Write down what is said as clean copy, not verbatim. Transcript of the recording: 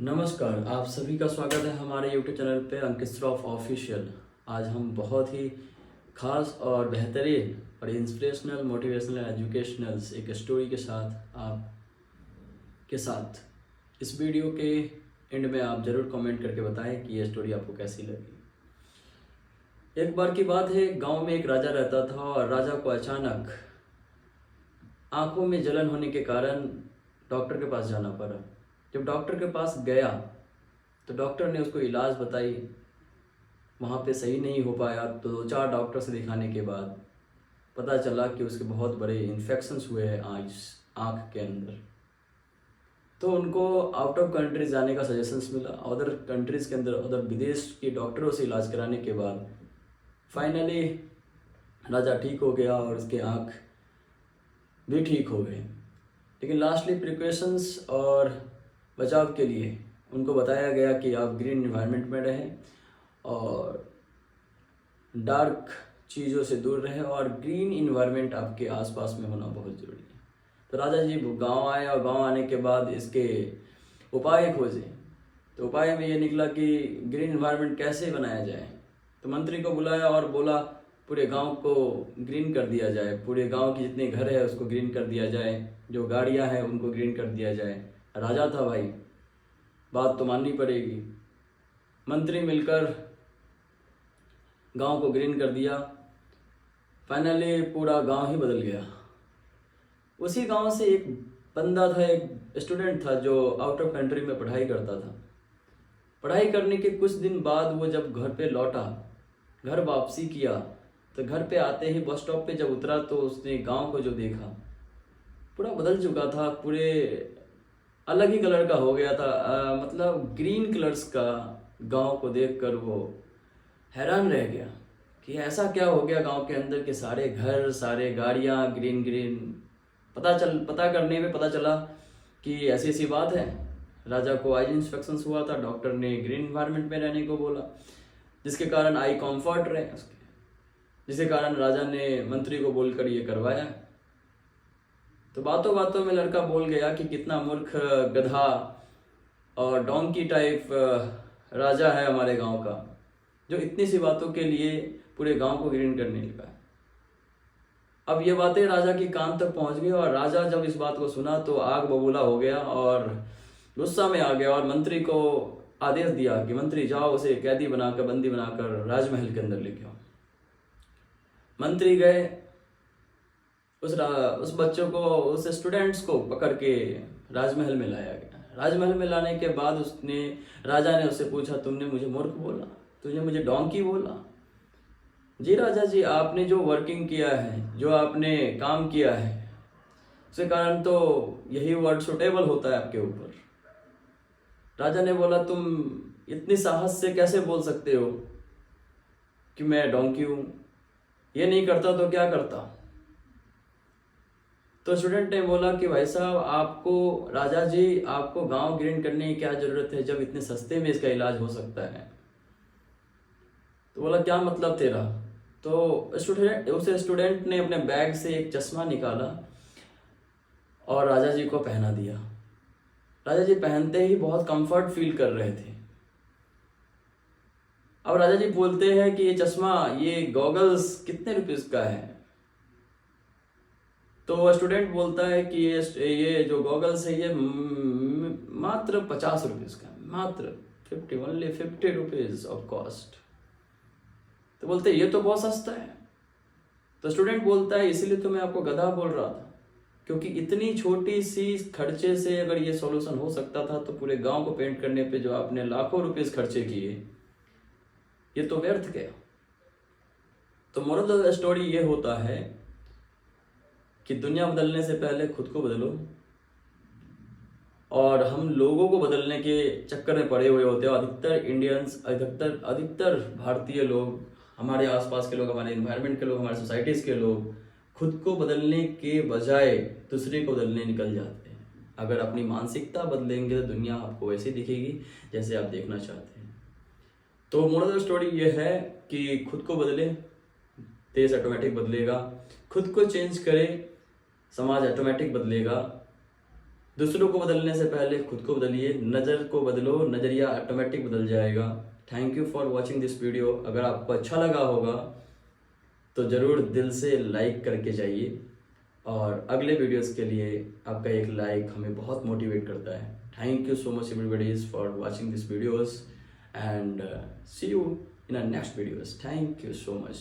नमस्कार, आप सभी का स्वागत है हमारे यूट्यूब चैनल पे अंकित श्रॉफ ऑफिशियल। आज हम बहुत ही खास और बेहतरीन और इंस्पिरेशनल मोटिवेशनल एजुकेशनल एक स्टोरी के साथ आपके साथ इस वीडियो के एंड में आप ज़रूर कमेंट करके बताएं कि ये स्टोरी आपको कैसी लगी। एक बार की बात है, गांव में एक राजा रहता था और राजा को अचानक आंखों में जलन होने के कारण डॉक्टर के पास जाना पड़ा। जब डॉक्टर के पास गया तो डॉक्टर ने उसको इलाज बताई, वहाँ पे सही नहीं हो पाया तो 2-4 डॉक्टर से दिखाने के बाद पता चला कि उसके बहुत बड़े इन्फेक्शंस हुए हैं आँख के अंदर। तो उनको आउट ऑफ कंट्री जाने का सजेशंस मिला, अदर कंट्रीज़ के अंदर अदर विदेश के डॉक्टरों से इलाज कराने के बाद फाइनली राजा ठीक हो गया और उसके आँख भी ठीक हो गए। लेकिन लास्टली प्रिकॉशंस और बचाव के लिए उनको बताया गया कि आप ग्रीन इन्वायरमेंट में रहें और डार्क चीज़ों से दूर रहें और ग्रीन इन्वायरमेंट आपके आसपास में होना बहुत ज़रूरी है। तो राजा जी गांव आए और गांव आने के बाद इसके उपाय खोजे। तो उपाय में ये निकला कि ग्रीन इन्वायरमेंट कैसे बनाया जाए। तो मंत्री को बुलाया और बोला पूरे गांव को ग्रीन कर दिया जाए, पूरे गांव के जितने घर है उसको ग्रीन कर दिया जाए, जो गाड़ियां हैं उनको ग्रीन कर दिया जाए। राजा था भाई, बात तो माननी पड़ेगी। मंत्री मिलकर गांव को ग्रीन कर दिया। फाइनली पूरा गांव ही बदल गया। उसी गांव से एक बंदा था, एक स्टूडेंट था जो आउट ऑफ कंट्री में पढ़ाई करता था। पढ़ाई करने के कुछ दिन बाद वो जब घर पे लौटा, घर वापसी किया, तो घर पे आते ही बस स्टॉप पे जब उतरा तो उसने गांव को जो देखा पूरा बदल चुका था, पूरे अलग ही कलर का हो गया था। मतलब ग्रीन कलर्स का गांव को देखकर वो हैरान रह गया कि ऐसा क्या हो गया गांव के अंदर के सारे घर सारे गाड़ियां ग्रीन ग्रीन। पता करने में पता चला कि ऐसी ऐसी बात है। राजा को आई इंस्पेक्शन हुआ था, डॉक्टर ने ग्रीन इन्वायरमेंट में रहने को बोला, जिसके कारण आई कॉम्फर्ट रहे उसके, जिसके कारण राजा ने मंत्री को बोलकर ये करवाया। तो बातों बातों में लड़का बोल गया कि कितना मूर्ख गधा और डोंकी टाइप राजा है हमारे गांव का, जो इतनी सी बातों के लिए पूरे गांव को ग्रीन करने लगा। अब ये बातें राजा के कान तक पहुंच गई और राजा जब इस बात को सुना तो आग बबूला हो गया और गुस्सा में आ गया और मंत्री को आदेश दिया कि मंत्री जाओ उसे कैदी बनाकर, बंदी बनाकर राजमहल के अंदर लेके आओ। मंत्री गए, उस बच्चों को, उस स्टूडेंट्स को पकड़ के राजमहल में लाया गया। राजमहल में लाने के बाद राजा ने उससे पूछा, तुमने मुझे मूर्ख बोला, तुझे मुझे डोंकी बोला। जी राजा जी, आपने जो वर्किंग किया है, जो आपने काम किया है, उसके कारण तो यही वर्ड सुटेबल होता है आपके ऊपर। राजा ने बोला, तुम इतनी साहस से कैसे बोल सकते हो कि मैं डोंकी हूँ, ये नहीं करता तो क्या करता। तो स्टूडेंट ने बोला कि भाई साहब, आपको राजा जी, आपको गांव ग्रीन करने की क्या जरूरत है जब इतने सस्ते में इसका इलाज हो सकता है। तो बोला क्या मतलब तेरा। तो उस स्टूडेंट ने अपने बैग से एक चश्मा निकाला और राजा जी को पहना दिया। राजा जी पहनते ही बहुत कंफर्ट फील कर रहे थे। अब राजा जी बोलते हैं कि ये चश्मा, ये गॉगल्स कितने रुपीस का है। तो स्टूडेंट बोलता है कि ये जो गॉगल्स है ये मात्र 50 रुपीज़ का, मात्र 50 रुपीज़ ऑफ कॉस्ट। तो बोलते ये तो बहुत सस्ता है। तो स्टूडेंट बोलता है इसीलिए तो मैं आपको गधा बोल रहा था, क्योंकि इतनी छोटी सी खर्चे से अगर ये सॉल्यूशन हो सकता था तो पूरे गांव को पेंट करने पे जो आपने लाखों रुपीस खर्चे किए, ये तो व्यर्थ गया। तो मोरल ऑफ द स्टोरी ये होता है कि दुनिया बदलने से पहले खुद को बदलो। और हम लोगों को बदलने के चक्कर में पड़े हुए होते हैं। अधिकतर इंडियंस, अधिकतर भारतीय लोग, हमारे आसपास के लोग, हमारे एनवायरनमेंट के लोग, हमारे सोसाइटीज़ के लोग खुद को बदलने के बजाय दूसरे को बदलने निकल जाते हैं। अगर अपनी मानसिकता बदलेंगे तो दुनिया आपको वैसी दिखेगी जैसे आप देखना चाहते हैं। तो मोरल ऑफ स्टोरी ये है कि खुद को बदले, देश ऑटोमेटिक बदलेगा। खुद को चेंज करे, समाज ऑटोमेटिक बदलेगा। दूसरों को बदलने से पहले खुद को बदलिए, नज़र को बदलो, नज़रिया ऑटोमेटिक बदल जाएगा। Thank you for watching this video. अगर आपको अच्छा लगा होगा तो ज़रूर दिल से लाइक करके जाइए, और अगले वीडियोस के लिए आपका एक लाइक हमें बहुत मोटिवेट करता है। Thank you so much everybody for watching this videos, and see you in our next videos. Thank you so much.